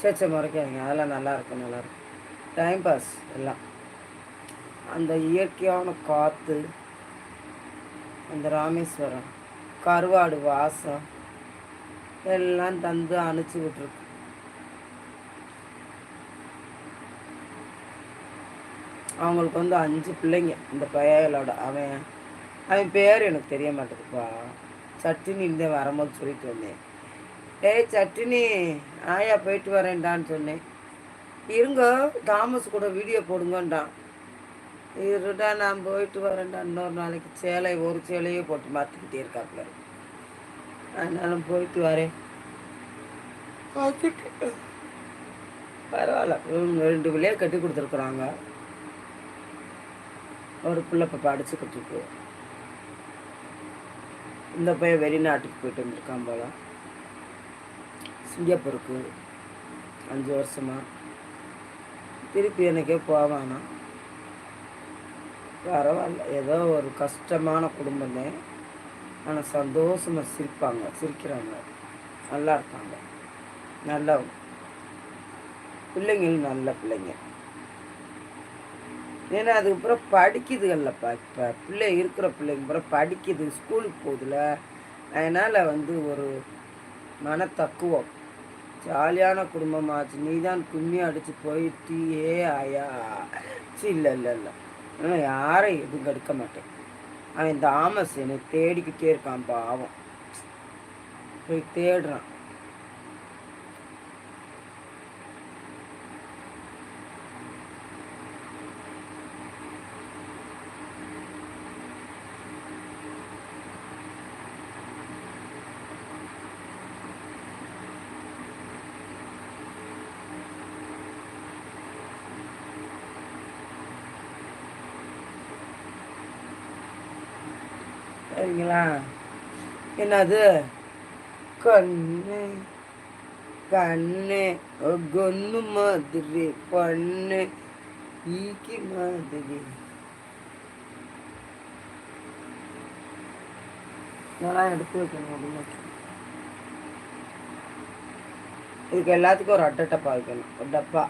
சரி சரி முறைக்காதீங்க, அதெல்லாம் நல்லாயிருக்கும் நல்லாயிருக்கும். டைம் பாஸ் எல்லாம். அந்த இயற்கையான காற்று, அந்த ராமேஸ்வரம் கருவாடு வாசம் எல்லாம் தந்து அனுப்பிச்சி விட்ருக்கு. அவங்களுக்கு வந்து 5 பிள்ளைங்க இந்த பையலோட. அவன் அவன் பேர் எனக்கு தெரிய மாட்டேதுப்பா. சட்டினின்னு வரும்போது சொல்லிட்டு வந்தேன். ஏய் சட்டினி, ஆயா போயிட்டு வரேன்டான்னு சொன்னேன். இருங்க தாமஸ் கூட வீடியோ போடுங்கன்டான். இருடா நான் போயிட்டு வரேன்டா, இன்னொரு நாளைக்கு சேலை ஒரு சேலையே போட்டு மாற்றிக்கிட்டே இருக்காப்புல. அதனால போயிட்டு வரேன். பரவாயில்ல, 2 பிள்ளைய கட்டி கொடுத்துருக்குறாங்க. ஒரு பிள்ளை இப்போ படிச்சுக்கிட்டு இருக்கு. இந்த பையன் வெளிநாட்டுக்கு போயிட்டு வந்துருக்கான் போல, சிங்கப்பூருக்கு 5 வருஷமா. திருப்பி எனக்கே போவானா. பரவாயில்ல, ஏதோ ஒரு கஷ்டமான குடும்பம் தான், ஆனால் சந்தோஷமாக சிரிக்கிறாங்க, நல்லா இருக்காங்க. நல்ல பிள்ளைங்களும் நல்ல பிள்ளைங்க. ஏன்னா அதுக்கப்புறம் படிக்குதுகள்லப்பா. இப்போ பிள்ளை இருக்கிற பிள்ளைங்க அப்புறம் படிக்குது, ஸ்கூலுக்கு போகுதுல. அதனால் வந்து ஒரு மனத்தக்குவம். ஜாலியான குடும்பமாச்சு. நீ தான் கும்மி அடித்து போயிட்டியே ஆயா. இல்லை இல்லை இல்லை, ஆனால் யாரையும் எதுவும் கெடுக்க மாட்டேன். அவன் தாமஸ் என்னை தேடிக்கிட்டே இருக்கான் பாவம், போய் தேடுறான். சரிங்களா? என்னது கண்ணு கண்ணு கொன்னு மாதிரி பொண்ணு ஈக்கி மாதிரி. இதெல்லாம் எடுத்து வைக்கணும் அப்படின்னு. இதுக்கு எல்லாத்துக்கும் ஒரு அட்டை வைக்கணும், ஒரு டப்பா.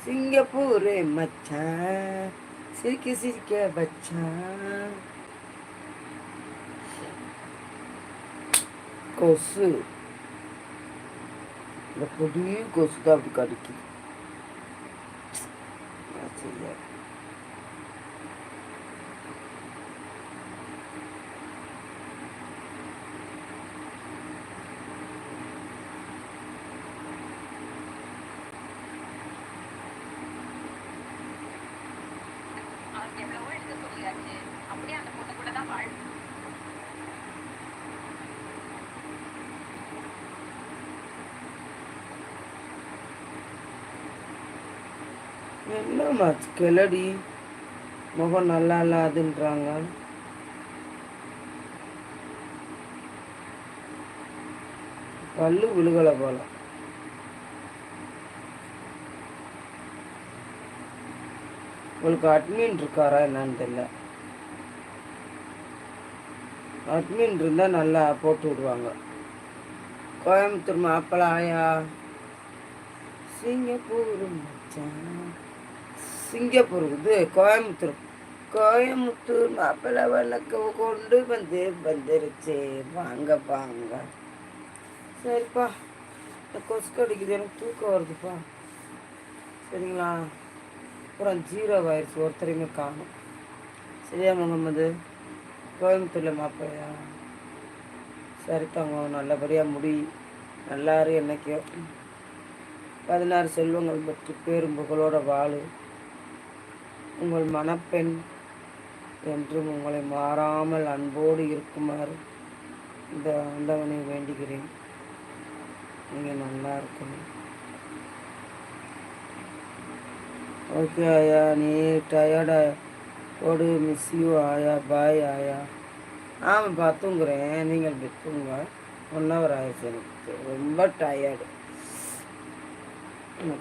சிங்கப்பூரு மச்சான் சிரிக்க வச்சான். கொசு, இந்த பொடி கொசு தான் அப்படி கடிக்குது. சரியா என்னம்மா கிளடி முகம் நல்லா இல்லாதுன்றாங்க. பல்லு விழுகலை போல. உங்களுக்கு அட்மின் இருக்காரா என்னன்னு தெரியல. அட்மின் இருந்தால் நல்லா போட்டு விடுவாங்க. கோயம்புத்தூர் மாப்பிள்ள ஆயா சிங்கப்பூர் இது கோயம்புத்தூர் மாப்பிள்ளை வழக்க கொண்டு வந்துருச்சு. வாங்க வாங்க. சரிப்பா, இந்த கொசு கடிக்குது, எனக்கு தூக்கம் வருதுப்பா. சரிங்களா? அப்புறம் 0 ஆயிடுச்சு, ஒருத்தரையுமே காணும். சரியா முகமது? கோயம்புத்தூரில் மாப்பிள்ளையா? சரி தாங்க, நல்லபடியாக முடி, நல்லாரு என்னைக்கோ. 16 செல்வங்கள் பற்றி பேரும் புகழோட வாழு. உங்கள் மணப்பெண் என்றும் உங்களை மாறாமல் அன்போடு இருக்குமாறு இந்த ஆண்டவனை வேண்டுகிறேன். நீங்கள் நல்லா இருக்கணும். ஓகே ஆயா, நீ டயர்டா போடு. மிஸ் யூ ஆயா. பாய் ஆயா. ஆமாம் தூங்குறேன், நீங்கள் தூங்க. 1 hour ஆயிடுச்சு, எனக்கு ரொம்ப டயர்டு.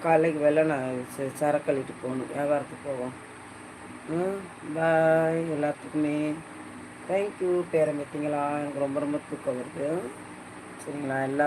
காலைக்கு வெள்ளை நான் சரக்கு அள்ளிட்டு போகணும், வியாபாரத்துக்கு போவோம். பாய் எல்லாத்துக்குமே. தேங்க்யூ பேரம்பேத்திங்களா, எனக்கு ரொம்ப ரொம்ப தூக்கம் வருது. சரிங்களா? எல்லா